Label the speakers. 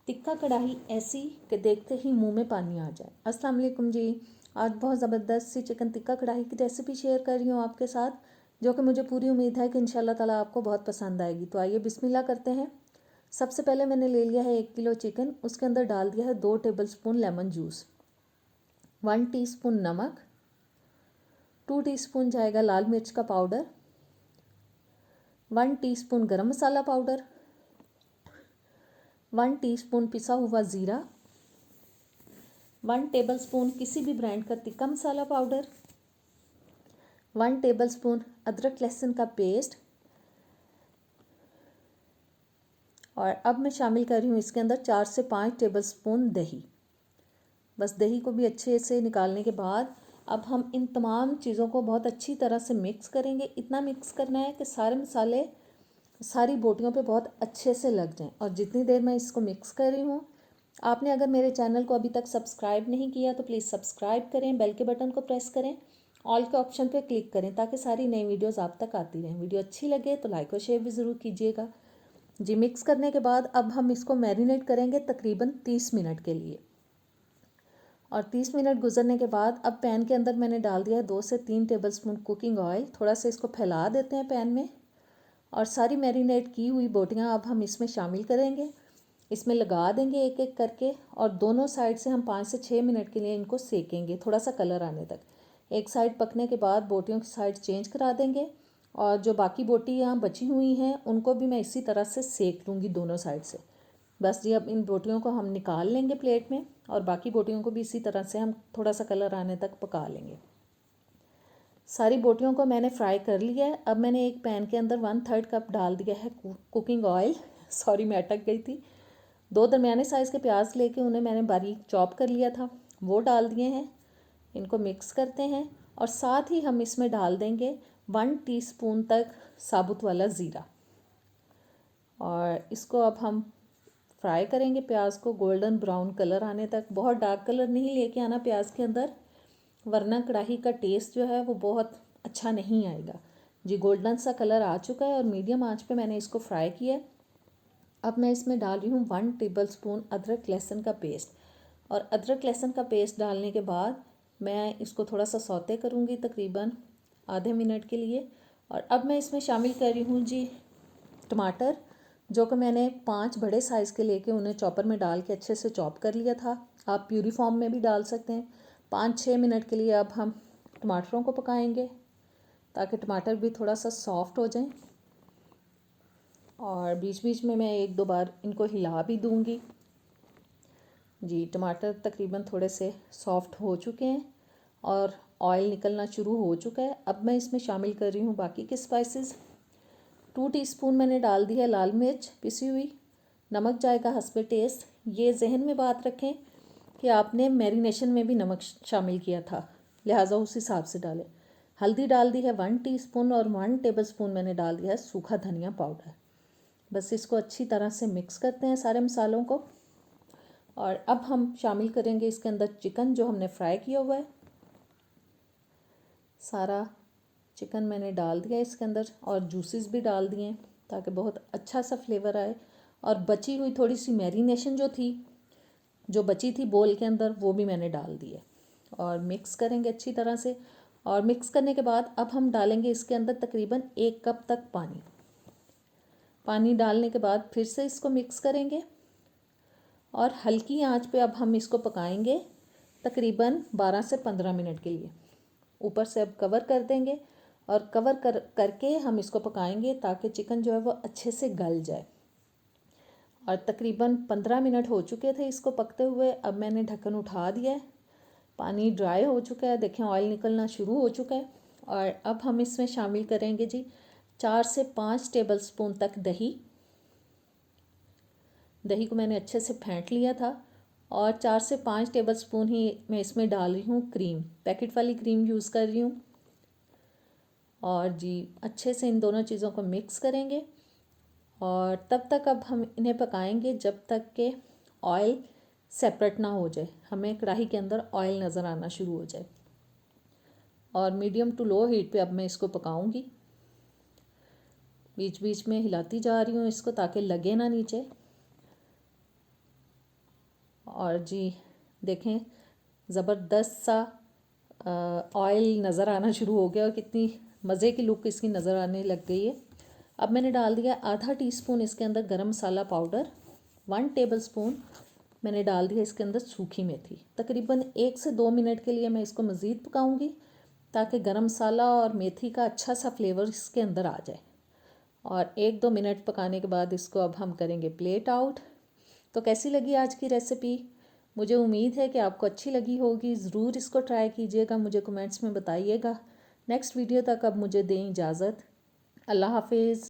Speaker 1: टिक्का कढ़ाई ऐसी कि देखते ही मुंह में पानी आ जाए। अस्सलाम वालेकुम जी। आज बहुत ज़बरदस्त सी चिकन टिक्का कढ़ाई की रेसिपी शेयर कर रही हूँ आपके साथ, जो कि मुझे पूरी उम्मीद है कि इंशाल्लाह ताला आपको बहुत पसंद आएगी। तो आइए बिस्मिल्लाह करते हैं। सबसे पहले मैंने ले लिया है 1 किलो चिकन। उसके अंदर डाल दिया है 2 टेबलस्पून लेमन जूस, 1 टीस्पून नमक, 2 टीस्पून जाएगा लाल मिर्च का पाउडर, 1 टीस्पून गरम मसाला पाउडर, 1 टीस्पून पिसा हुआ ज़ीरा, 1 टेबलस्पून किसी भी ब्रांड का टिक्का मसाला पाउडर, 1 टेबलस्पून अदरक लहसुन का पेस्ट। और अब मैं शामिल कर रही हूँ इसके अंदर 4 से 5 टेबलस्पून दही। बस दही को भी अच्छे से निकालने के बाद अब हम इन तमाम चीज़ों को बहुत अच्छी तरह से मिक्स करेंगे। इतना मिक्स करना है कि सारे मसाले सारी बोटियों पे बहुत अच्छे से लग जाएं। और जितनी देर मैं इसको मिक्स कर रही हूँ, आपने अगर मेरे चैनल को अभी तक सब्सक्राइब नहीं किया तो प्लीज़ सब्सक्राइब करें, बेल के बटन को प्रेस करें, ऑल के ऑप्शन पे क्लिक करें ताकि सारी नई वीडियोस आप तक आती रहें। वीडियो अच्छी लगे तो लाइक और शेयर भी ज़रूर कीजिएगा जी। मिक्स करने के बाद अब हम इसको मैरिनेट करेंगे तकरीबन 30 मिनट के लिए। और 30 मिनट गुजरने के बाद अब पैन के अंदर मैंने डाल दिया है 2 से 3 टेबलस्पून कुकिंग ऑयल। थोड़ा सा इसको फैला देते हैं पैन में और सारी मैरिनेट की हुई बोटियां अब हम इसमें शामिल करेंगे। इसमें लगा देंगे एक एक करके और दोनों साइड से हम 5 से 6 मिनट के लिए इनको सेकेंगे थोड़ा सा कलर आने तक। एक साइड पकने के बाद बोटियों की साइड चेंज करा देंगे और जो बाकी बोटियां बची हुई हैं उनको भी मैं इसी तरह से सेक लूँगी दोनों साइड से। बस जी, अब इन बोटियों को हम निकाल लेंगे प्लेट में और बाकी बोटियों को भी इसी तरह से हम थोड़ा सा कलर आने तक पका लेंगे। सारी बोटियों को मैंने फ्राई कर लिया है। अब मैंने एक पैन के अंदर 1/3 कप डाल दिया है कुकिंग ऑयल। सॉरी, मैं अटक गई थी। 2 दरमियाने साइज़ के प्याज लेके उन्हें मैंने बारीक चॉप कर लिया था, वो डाल दिए हैं। इनको मिक्स करते हैं और साथ ही हम इसमें डाल देंगे 1 टीस्पून तक साबुत वाला ज़ीरा। और इसको अब हम फ्राई करेंगे प्याज को गोल्डन ब्राउन कलर आने तक। बहुत डार्क कलर नहीं लेके आना प्याज के अंदर, वरना कढ़ाई का टेस्ट जो है वो बहुत अच्छा नहीं आएगा जी। गोल्डन सा कलर आ चुका है और मीडियम आंच पे मैंने इसको फ्राई किया। अब मैं इसमें डाल रही हूँ 1 टेबलस्पून अदरक लहसुन का पेस्ट। और अदरक लहसुन का पेस्ट डालने के बाद मैं इसको थोड़ा सा सौते करूँगी तकरीबन आधे मिनट के लिए। और अब मैं इसमें शामिल कर रही हूँ जी टमाटर, जो कि मैंने 5 बड़े साइज़ के लेके उन्हें चॉपर में डाल के अच्छे से चॉप कर लिया था। आप प्यूरी फॉर्म में भी डाल सकते हैं। 5-6 मिनट के लिए अब हम टमाटरों को पकाएंगे ताकि टमाटर भी थोड़ा सा सॉफ्ट हो जाएं। और बीच बीच में मैं 1-2 बार इनको हिला भी दूंगी जी। टमाटर तकरीबन थोड़े से सॉफ्ट हो चुके हैं और ऑयल निकलना शुरू हो चुका है। अब मैं इसमें शामिल कर रही हूँ बाकी के स्पाइसेस। 2 टीस्पून मैंने डाल दी है लाल मिर्च पिसी हुई, नमक जाएगा हस्बे टेस्ट। ये जहन में बात रखें कि आपने मैरिनेशन में भी नमक शामिल किया था, लिहाजा उस हिसाब से डालें। हल्दी डाल दी है 1 टीस्पून और 1 टेबलस्पून मैंने डाल दिया है सूखा धनिया पाउडर। बस इसको अच्छी तरह से मिक्स करते हैं सारे मसालों को। और अब हम शामिल करेंगे इसके अंदर चिकन जो हमने फ्राई किया हुआ है। सारा चिकन मैंने डाल दिया इसके अंदर और जूसेस भी डाल दिए ताकि बहुत अच्छा सा फ्लेवर आए। और बची हुई थोड़ी सी मैरिनेशन जो बची थी बोल के अंदर, वो भी मैंने डाल दी है। और मिक्स करेंगे अच्छी तरह से। और मिक्स करने के बाद अब हम डालेंगे इसके अंदर तकरीबन 1 कप तक पानी। पानी डालने के बाद फिर से इसको मिक्स करेंगे और हल्की आंच पे अब हम इसको पकाएंगे तकरीबन 12 से 15 मिनट के लिए। ऊपर से अब कवर कर देंगे और कवर करके हम इसको पकाएंगे ताकि चिकन जो है वो अच्छे से गल जाए। और तकरीबन 15 मिनट हो चुके थे इसको पकते हुए। अब मैंने ढक्कन उठा दिया है, पानी ड्राई हो चुका है, देखें ऑयल निकलना शुरू हो चुका है। और अब हम इसमें शामिल करेंगे जी 4 से 5 टेबलस्पून तक दही। दही को मैंने अच्छे से फेंट लिया था। और 4 से 5 टेबलस्पून ही मैं इसमें डाल रही हूँ क्रीम, पैकेट वाली क्रीम यूज़ कर रही हूँ। और जी अच्छे से इन दोनों चीज़ों को मिक्स करेंगे और तब तक अब हम इन्हें पकाएंगे जब तक कि ऑयल सेपरेट ना हो जाए, हमें कढ़ाई के अंदर ऑयल नज़र आना शुरू हो जाए। और मीडियम टू लो हीट पे अब मैं इसको पकाऊंगी। बीच बीच में हिलाती जा रही हूँ इसको ताकि लगे ना नीचे। और जी देखें ज़बरदस्त सा ऑयल नज़र आना शुरू हो गया और कितनी मज़े की लुक इसकी नज़र आने लग गई है। अब मैंने डाल दिया आधा टीस्पून इसके अंदर गरम मसाला पाउडर, 1 टेबलस्पून मैंने डाल दिया इसके अंदर सूखी मेथी। तकरीबन 1 से 2 मिनट के लिए मैं इसको मज़ीद पकाऊंगी ताकि गरम मसाला और मेथी का अच्छा सा फ्लेवर इसके अंदर आ जाए। और 1-2 मिनट पकाने के बाद इसको अब हम करेंगे प्लेट आउट। तो कैसी लगी आज की रेसिपी? मुझे उम्मीद है कि आपको अच्छी लगी होगी। ज़रूर इसको ट्राई कीजिएगा, मुझे कमेंट्स में बताइएगा। नेक्स्ट वीडियो तक अब मुझे दें इजाज़त। अल्लाह हाफिज़।